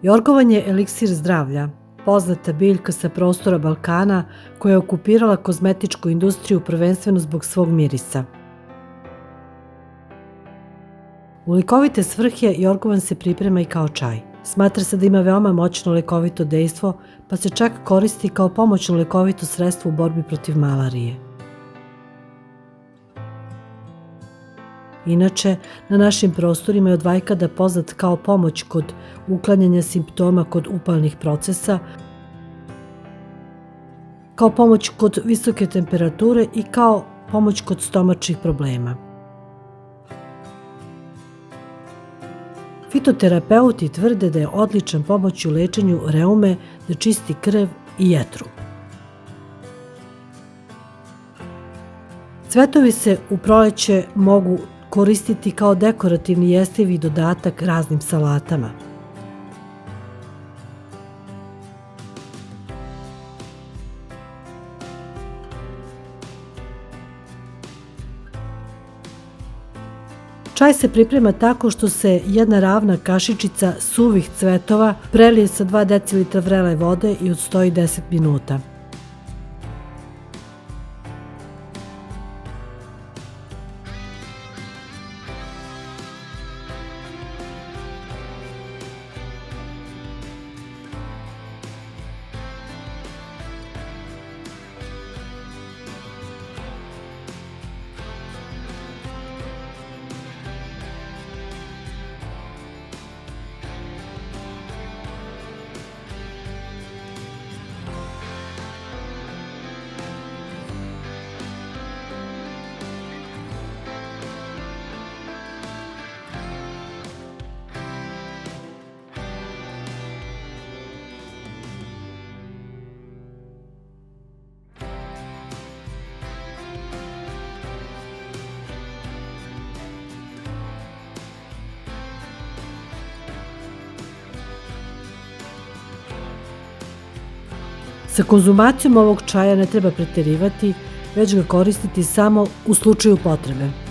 Jorgovan je eliksir zdravlja, poznata biljka sa prostora Balkana koja je okupirala kozmetičku industriju prvenstveno zbog svog mirisa. U lekovite svrhe jorgovan se priprema i kao čaj. Smatra se da ima veoma moćno lekovito dejstvo, pa se čak koristi kao pomoćno lekovito sredstvo u borbi protiv malarije. Inače, na našim prostorima je od vajkada poznat kao pomoć kod uklanjanja simptoma kod upalnih procesa, kao pomoć kod visoke temperature i kao pomoć kod stomačnih problema. Fitoterapeuti tvrde da je odličan pomoć u lečenju reume, da čisti krv i jetru. Cvetovi se u proleće mogu koristiti kao dekorativni jestivi dodatak raznim salatama. Čaj se priprema tako što se jedna ravna kašičica suvih cvetova prelije sa 2 decilitra vrele vode i odstoji 10 minuta. Sa konzumacijom ovog čaja ne treba preterivati, već ga koristiti samo u slučaju potrebe.